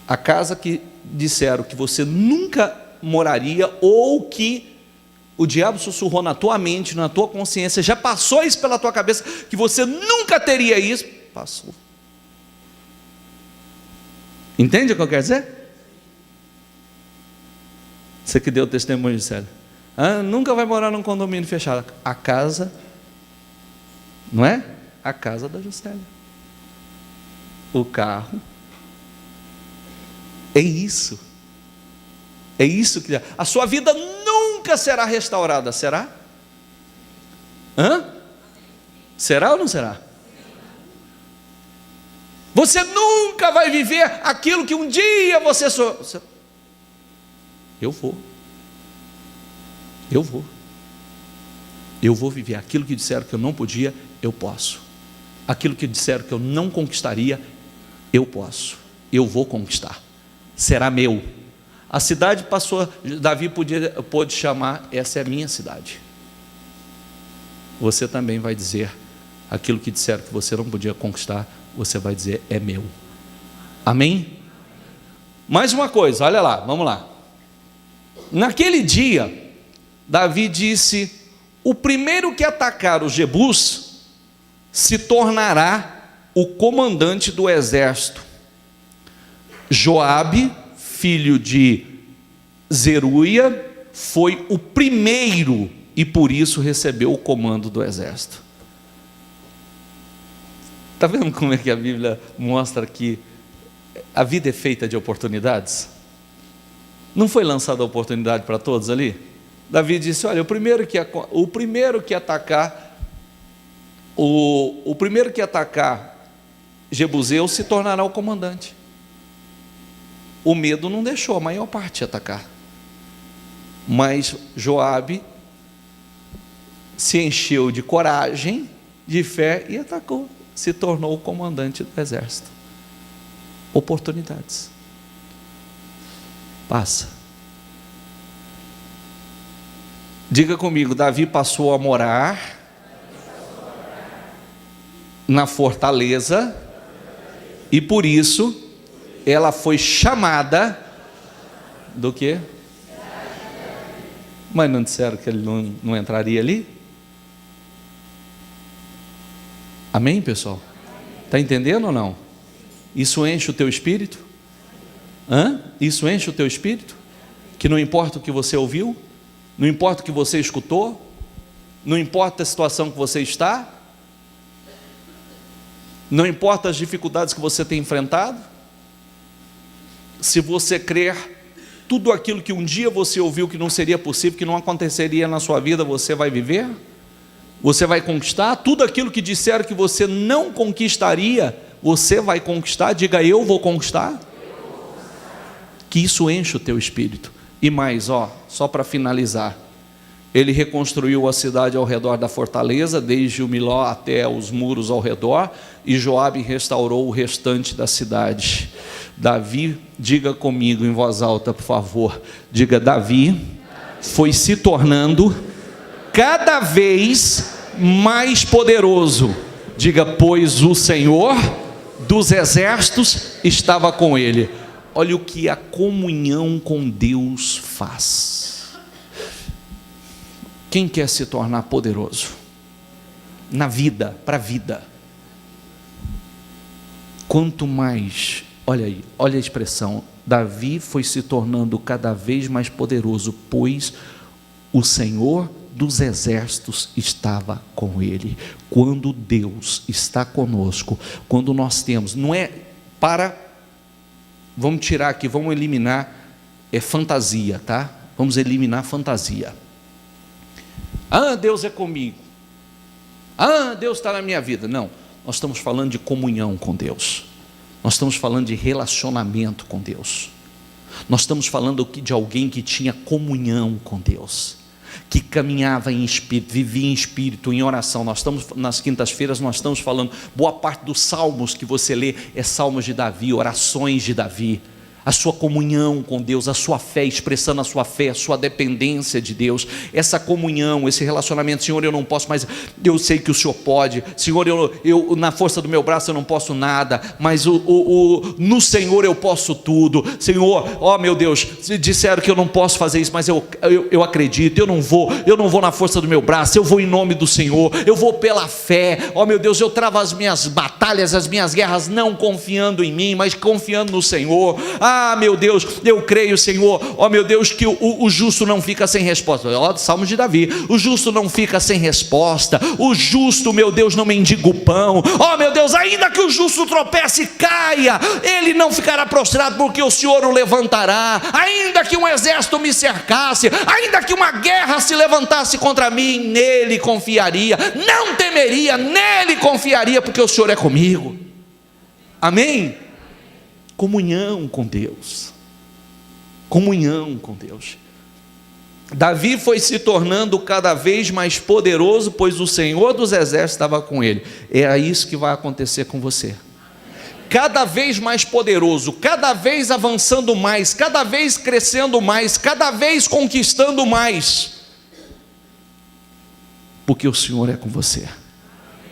A casa que disseram que você nunca moraria, ou que o diabo sussurrou na tua mente, na tua consciência, já passou isso pela tua cabeça, que você nunca teria isso, passou. Entende o que eu quero dizer? Você que deu o testemunho de Célia. Nunca vai morar num condomínio fechado. A casa, não é? A casa da Juscelia. O carro. É isso. É isso que... A sua vida nunca será restaurada, será? Será ou não será? Você nunca vai viver aquilo que um dia você... Eu vou viver aquilo que disseram que eu não podia, eu posso. Aquilo que disseram que eu não conquistaria, eu posso. Eu vou conquistar. Será meu. A cidade passou, Davi pôde chamar, essa é a minha cidade. Você também vai dizer, aquilo que disseram que você não podia conquistar, você vai dizer, é meu. Amém? Mais uma coisa, olha lá, vamos lá. Naquele dia, Davi disse, o primeiro que atacar os Jebus, se tornará o comandante do exército. Joabe, filho de Zeruia, foi o primeiro e por isso recebeu o comando do exército. Está vendo como é que a Bíblia mostra que a vida é feita de oportunidades? Não foi lançada a oportunidade para todos ali? Davi disse, olha, o primeiro que atacar Jebuseu se tornará o comandante. O medo não deixou a maior parte atacar. Mas Joabe se encheu de coragem, de fé e atacou. Se tornou o comandante do exército. Oportunidades. Passa. Diga comigo, Davi passou a morar na fortaleza e por isso ela foi chamada do quê? Mas não disseram que ele não entraria ali? Amém, pessoal? Está entendendo ou não? Isso enche o teu espírito? Isso enche o teu espírito? Que não importa o que você ouviu, não importa o que você escutou, não importa a situação que você está, Não importa as dificuldades que você tem enfrentado, se você crer, tudo aquilo que um dia você ouviu que não seria possível, que não aconteceria na sua vida, você vai viver, você vai conquistar. Tudo aquilo que disseram que você não conquistaria, você vai conquistar. Diga: eu vou conquistar. Que isso enche o teu espírito. E mais, só para finalizar, ele reconstruiu a cidade ao redor da fortaleza, desde o Miló até os muros ao redor, e Joabe restaurou o restante da cidade. Davi, diga comigo em voz alta, por favor, diga: Davi foi se tornando cada vez mais poderoso. Diga: pois o Senhor dos exércitos estava com ele. Olha o que a comunhão com Deus faz. Quem quer se tornar poderoso na vida, para a vida? Quanto mais, olha aí, olha a expressão, Davi foi se tornando cada vez mais poderoso, pois o Senhor dos exércitos estava com ele. Quando Deus está conosco, quando nós temos, não é para, vamos tirar aqui, vamos eliminar fantasia, tá? Vamos eliminar fantasia. Deus é comigo. Deus está na minha vida. Não, nós estamos falando de comunhão com Deus. Nós estamos falando de relacionamento com Deus. Nós estamos falando de alguém que tinha comunhão com Deus, que caminhava em espírito, vivia em espírito, em oração. Nós estamos, nas quintas-feiras, nós estamos falando, boa parte dos salmos que você lê é salmos de Davi, orações de Davi. A sua comunhão com Deus, a sua fé, expressando a sua fé, a sua dependência de Deus, essa comunhão, esse relacionamento. Senhor, eu não posso, mas eu sei que o Senhor pode. Senhor, eu na força do meu braço eu não posso nada, mas no Senhor eu posso tudo. Senhor, meu Deus, disseram que eu não posso fazer isso, mas eu acredito. Eu não vou na força do meu braço, eu vou em nome do Senhor, eu vou pela fé. Meu Deus, eu travo as minhas batalhas, as minhas guerras, não confiando em mim, mas confiando no Senhor. Meu Deus, eu creio, Senhor, meu Deus, que o justo não fica sem resposta. Salmo de Davi, o justo não fica sem resposta, o justo, meu Deus, não mendiga o pão. Meu Deus, ainda que o justo tropece e caia, ele não ficará prostrado, porque o Senhor o levantará. Ainda que um exército me cercasse, ainda que uma guerra se levantasse contra mim, nele confiaria, não temeria, nele confiaria, porque o Senhor é comigo. Amém? Comunhão com Deus, comunhão com Deus. Davi foi se tornando cada vez mais poderoso, pois o Senhor dos exércitos estava com ele. É isso que vai acontecer com você. Cada vez mais poderoso, cada vez avançando mais, cada vez crescendo mais, cada vez conquistando mais, porque o Senhor é com você.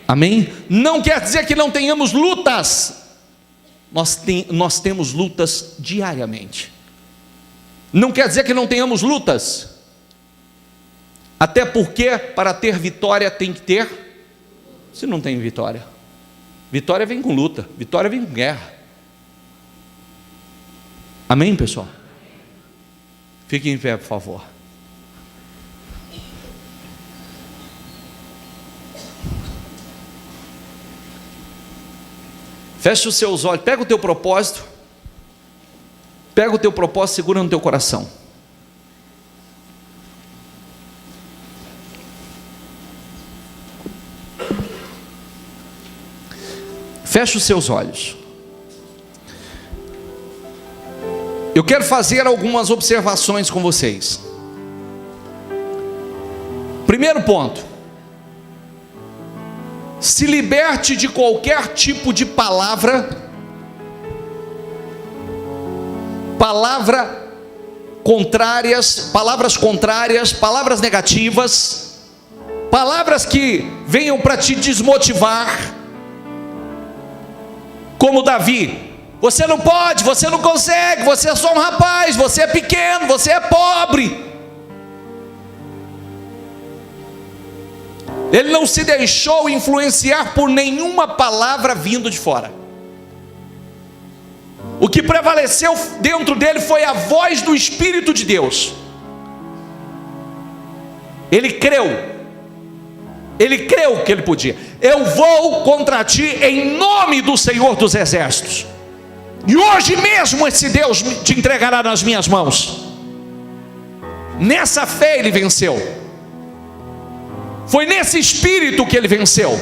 Amém? Não quer dizer que não tenhamos lutas. Nós temos lutas diariamente. Não quer dizer que não tenhamos lutas. Até porque para ter vitória tem que ter. Se não tem vitória, vitória vem com luta, vitória vem com guerra. Amém, pessoal? Fiquem em pé, por favor. Feche os seus olhos, pega o teu propósito, segura no teu coração. Feche os seus olhos. Eu quero fazer algumas observações com vocês. Primeiro ponto: se liberte de qualquer tipo de palavras contrárias, palavras negativas, palavras que venham para te desmotivar, como Davi: você não pode, você não consegue, você é só um rapaz, você é pequeno, você é pobre. Ele não se deixou influenciar por nenhuma palavra vindo de fora. O que prevaleceu dentro dele foi a voz do Espírito de Deus. Ele creu, Ele creu que ele podia. Eu vou contra ti em nome do Senhor dos Exércitos. E hoje mesmo esse Deus te entregará nas minhas mãos. Nessa fé ele venceu. Foi nesse espírito que ele venceu.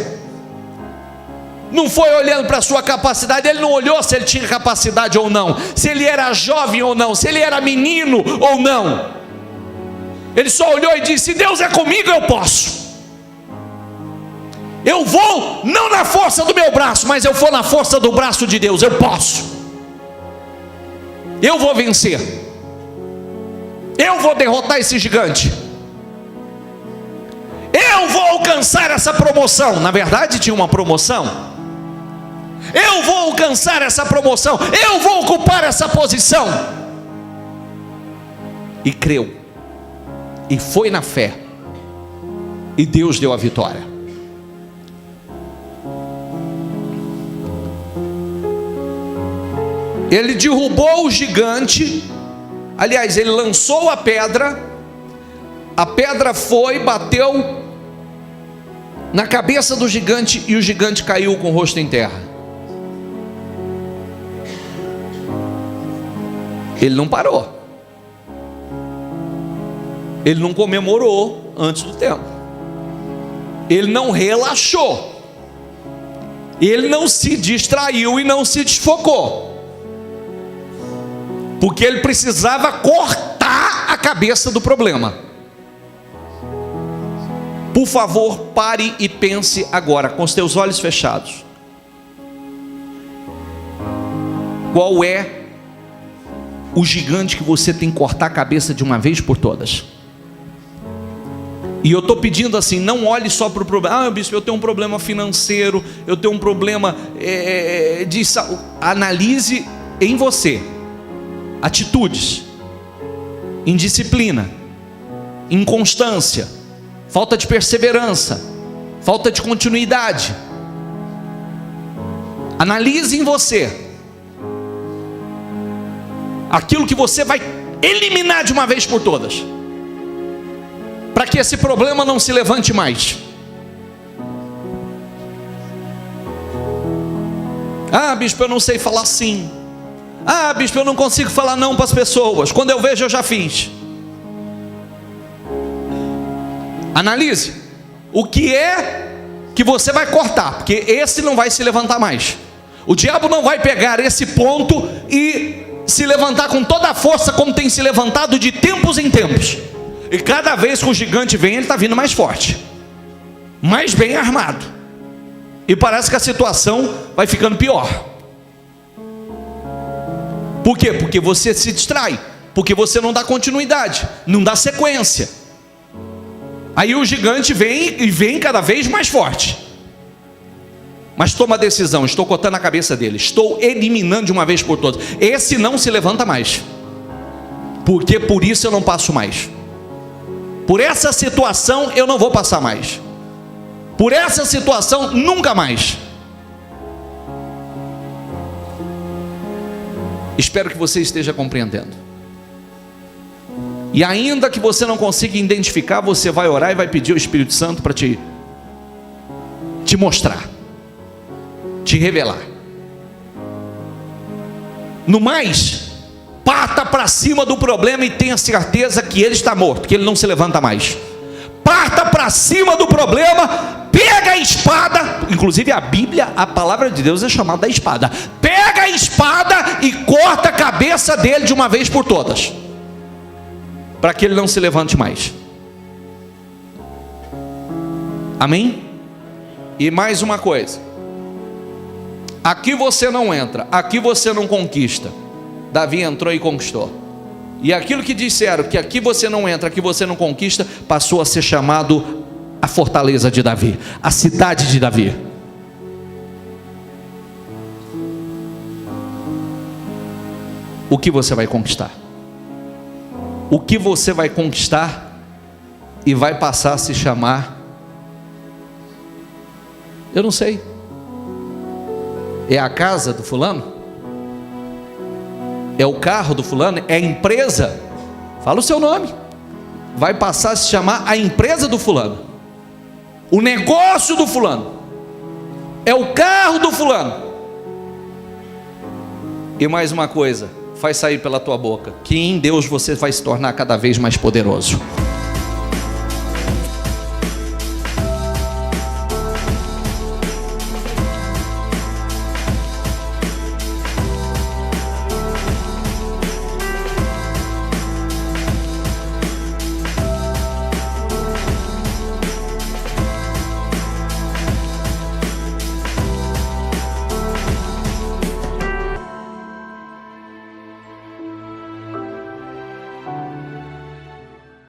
Não foi olhando para a sua capacidade. Ele não olhou se ele tinha capacidade ou não, se ele era jovem ou não, se ele era menino ou não. Ele só olhou e disse: se Deus é comigo, eu posso. Eu vou não na força do meu braço, mas eu vou na força do braço de Deus. Eu posso. Eu vou vencer. Eu vou derrotar esse gigante. Eu vou alcançar essa promoção. Na verdade tinha uma promoção. Eu vou alcançar essa promoção. Eu vou ocupar essa posição. E creu. E foi na fé. E Deus deu a vitória. Ele derrubou o gigante. Aliás, ele lançou a pedra foi, bateu na cabeça do gigante, e o gigante caiu com o rosto em terra. Ele não parou. Ele não comemorou antes do tempo. Ele não relaxou. Ele não se distraiu e não se desfocou. Porque ele precisava cortar a cabeça do problema. Por favor, pare e pense agora, com os teus olhos fechados. Qual é o gigante que você tem que cortar a cabeça de uma vez por todas? E eu estou pedindo assim, não olhe só para o problema. Ah, bispo, eu tenho um problema financeiro, eu tenho um problema de saúde. Analise em você atitudes, indisciplina, inconstância, falta de perseverança, falta de continuidade. Analise em você aquilo que você vai eliminar de uma vez por todas, para que esse problema não se levante mais. Ah, bispo, eu não sei falar sim. Ah, bispo, eu não consigo falar não para as pessoas. Quando eu vejo, eu já fiz. Analise o que é que você vai cortar, porque esse não vai se levantar mais. O diabo não vai pegar esse ponto e se levantar com toda a força, como tem se levantado de tempos em tempos. E cada vez que o gigante vem, ele está vindo mais forte, mais bem armado. E parece que a situação vai ficando pior. Por quê? Porque você se distrai, porque você não dá continuidade, não dá sequência. Aí o gigante vem e vem cada vez mais forte. Mas toma a decisão: estou cortando a cabeça dele, estou eliminando de uma vez por todas. Esse não se levanta mais, porque por isso eu não passo mais. Por essa situação eu não vou passar mais. Por essa situação nunca mais. Espero que você esteja compreendendo. E ainda que você não consiga identificar, você vai orar e vai pedir ao Espírito Santo para te mostrar, te revelar. No mais, parta para cima do problema e tenha certeza que ele está morto, que ele não se levanta mais. Parta para cima do problema, pega a espada. Inclusive a Bíblia, a palavra de Deus é chamada da espada. Pega a espada e corta a cabeça dele de uma vez por todas, para que ele não se levante mais. Amém? E mais uma coisa: aqui você não entra, aqui você não conquista. Davi entrou e conquistou. E aquilo que disseram que aqui você não entra, aqui você não conquista, passou a ser chamado a fortaleza de Davi, a cidade de Davi. O que você vai conquistar? O que você vai conquistar e vai passar a se chamar? Eu não sei. É a casa do fulano? É o carro do fulano? É a empresa? Fala o seu nome. Vai passar a se chamar a empresa do fulano. o negócio do fulano, é o carro do fulano. E mais uma coisa, faz sair pela tua boca, que em Deus você vai se tornar cada vez mais poderoso.